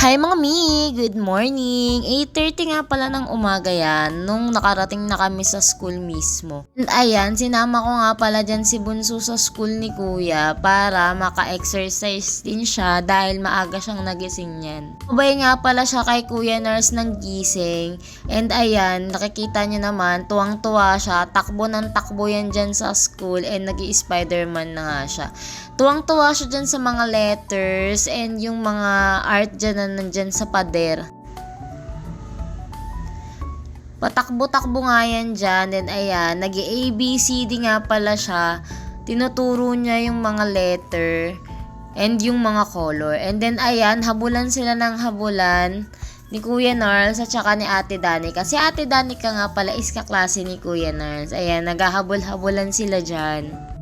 Hi mga mi! Good morning! 8:30 nga pala ng umaga yan nung nakarating na kami sa school mismo. And ayan, sinama ko nga pala dyan si Bunso sa school ni Kuya para maka-exercise din siya dahil maaga siyang nagising yan. Sabay nga pala siya kay Kuya Nurse ng gising. And ayan, nakikita niyo naman, tuwang-tuwa siya. Takbo ng takbo yan dyan sa school and nag-i-Spiderman na nga siya. Tuwang-tuwa siya dyan sa mga letters and yung mga art dyan na nandyan sa pader. Patakbo-takbo nga yan dyan. Then ayan, nag-ABCD nga pala siya. Tinuturo niya yung mga letter and yung mga color. And then ayan, habulan sila ng habulan ni Kuya Narls at saka ni Ate Danica. Si Ate Danica nga pala is kaklase ni Kuya Narls. Ayan, naghahabol-habulan sila dyan.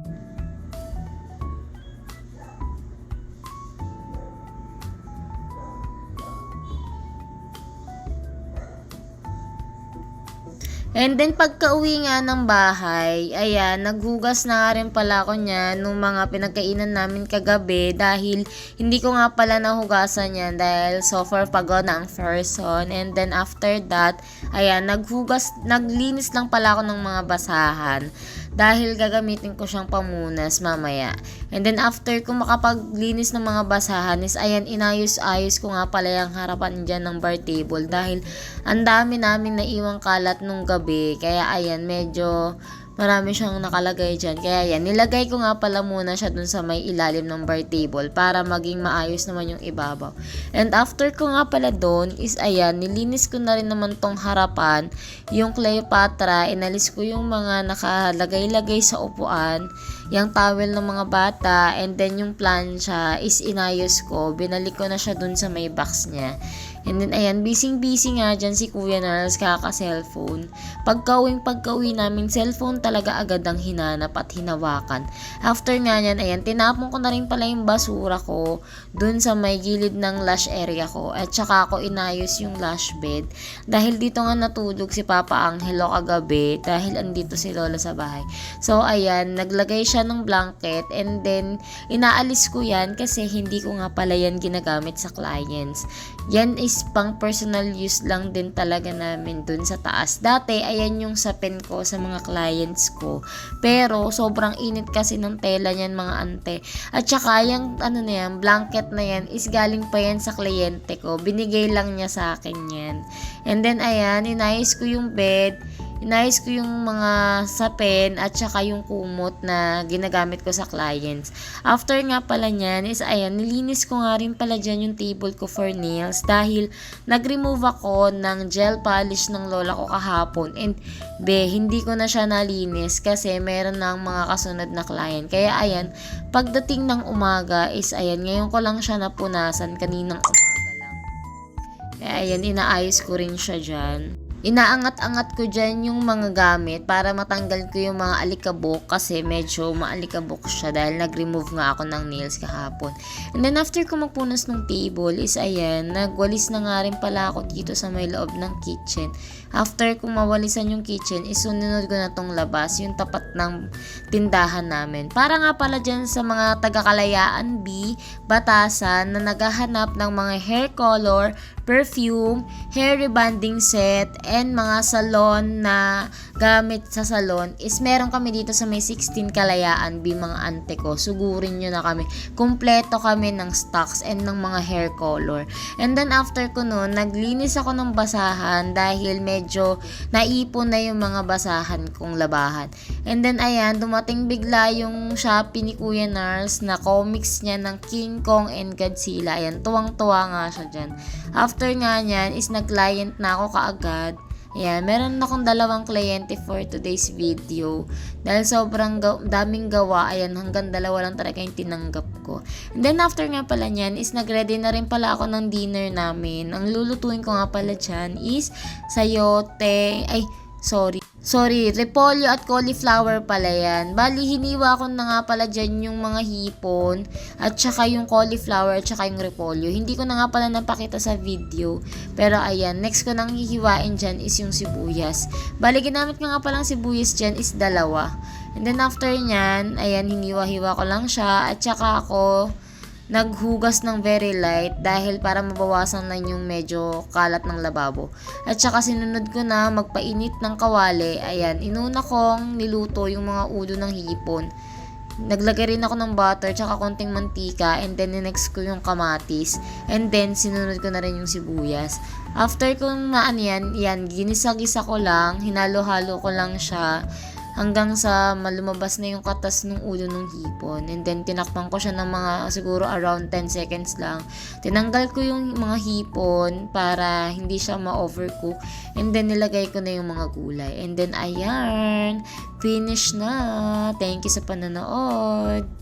And then pagka-uwi nga ng bahay, ayan, naghugas na nga rin pala ako niyan nung mga pinagkainan namin kagabi dahil hindi ko nga pala nahugasan yan dahil so far pagod na ang person. And then after that, ayan, naglinis lang pala ako ng mga basahan dahil gagamitin ko siyang pamunas mamaya. And then after ko makapaglinis ng mga basahan is ayan, inayos-ayos ko nga pala yung harapan dyan ng bar table dahil ang dami namin naiwang kalat nung gabi. Kaya ayan, medyo marami siyang nakalagay dyan. Kaya ayan, nilagay ko nga pala muna siya dun sa may ilalim ng bar table para maging maayos naman yung ibabaw. And after ko nga pala dun is ayan, nilinis ko na rin naman tong harapan. Yung Cleopatra, inalis ko yung mga nakalagay-lagay sa upuan, yung towel ng mga bata, and then yung plancha is inayos ko. Binalik ko na siya dun sa may box niya. And then ayan, busy nga dyan si Kuya Narls kaka-cellphone. Pagka-uwi namin, cellphone talaga agad ang hinanap at hinawakan. After nga yan, ayan, tinapon ko na rin pala yung basura ko dun sa may gilid ng lash area ko. At saka ako inayos yung lash bed. Dahil dito nga natulog si Papa Angelo kagabi dahil andito si Lola sa bahay. So ayan, naglagay siya ng blanket and then inaalis ko yan kasi hindi ko nga pala yan ginagamit sa clients. Yan is pang personal use lang din talaga namin dun sa taas. Dati, ayan yung sapin ko sa mga clients ko. Pero, sobrang init kasi ng tela niyan mga ante. At saka, yung blanket na yan is galing pa yan sa kliyente ko. Binigay lang niya sa akin yan. And then, ayan, inayos ko yung bed. Inayos ko yung mga sapin at saka yung kumot na ginagamit ko sa clients. After nga pala nyan is ayan, nilinis ko nga rin pala dyan yung table ko for nails dahil nag-remove ako ng gel polish ng lola ko kahapon and hindi ko na siya nalinis kasi meron na ang mga kasunod na client. Kaya ayan, pagdating ng umaga is ayan, ngayon ko lang siya napunasan kaninang umaga lang. Kaya ayan, inaayos ko rin siya dyan. Inaangat-angat ko dyan yung mga gamit para matanggal ko yung mga alikabok kasi medyo maalikabok siya dahil nag-remove nga ako ng nails kahapon. And then after ko magpunas ng table is ayan, nagwalis na nga rin pala ako dito sa may loob ng kitchen. After ko mawalisan yung kitchen is sunod ko na tong labas, yung tapat ng tindahan namin. Para nga pala dyan sa mga taga-Kalayaan B, Batasan na naghahanap ng mga hair color, perfume, hair rebonding set, and mga salon na gamit sa salon is meron kami dito sa may 16 Kalayaan B mga ante ko. Sugurin nyo na kami. Kumpleto kami ng stocks and ng mga hair color. And then after ko nun, naglinis ako ng basahan dahil medyo naipon na yung mga basahan kong labahan. And then ayan, dumating bigla yung Shopee ni Kuya Narls na comics niya ng King Kong and Godzilla. Ayan, tuwang-tuwa nga siya dyan. After nga nyan is nag-client na ako kaagad. Ayan, meron akong 2 kliyente for today's video. Dahil sobrang daming gawa, ayan, hanggang 2 lang talaga yung tinanggap ko. And then after nga pala nyan is nag-ready na rin pala ako ng dinner namin. Ang lulutuin ko nga pala dyan is sayote, repolyo at cauliflower pala yan. Bali, hiniwa ko na nga pala dyan yung mga hipon at saka yung cauliflower at saka yung repolyo. Hindi ko na nga pala napakita sa video. Pero ayan, next ko nang hihiwain dyan is yung sibuyas. Bali, ginamit ko nga palang sibuyas dyan is 2. And then after nyan, ayan, hiniwa-hiwa ko lang siya at saka ako naghugas ng very light dahil para mabawasan lang yung medyo kalat ng lababo. At saka sinunod ko na magpainit ng kawali. Ayan, inuna kong niluto yung mga ulo ng hipon. Naglagay rin ako ng butter tsaka konting mantika, and then next ko yung kamatis, and then sinunod ko na rin yung sibuyas. After kong yan, ginisa-gisa ko lang, hinalo-halo ko lang siya hanggang sa malumabas na yung katas ng ulo ng hipon. And then tinakpan ko siya ng mga siguro around 10 seconds lang. Tinanggal ko yung mga hipon para hindi siya ma-overcook, and then nilagay ko na yung mga gulay. And then ayan, finish na. Thank you sa panonood.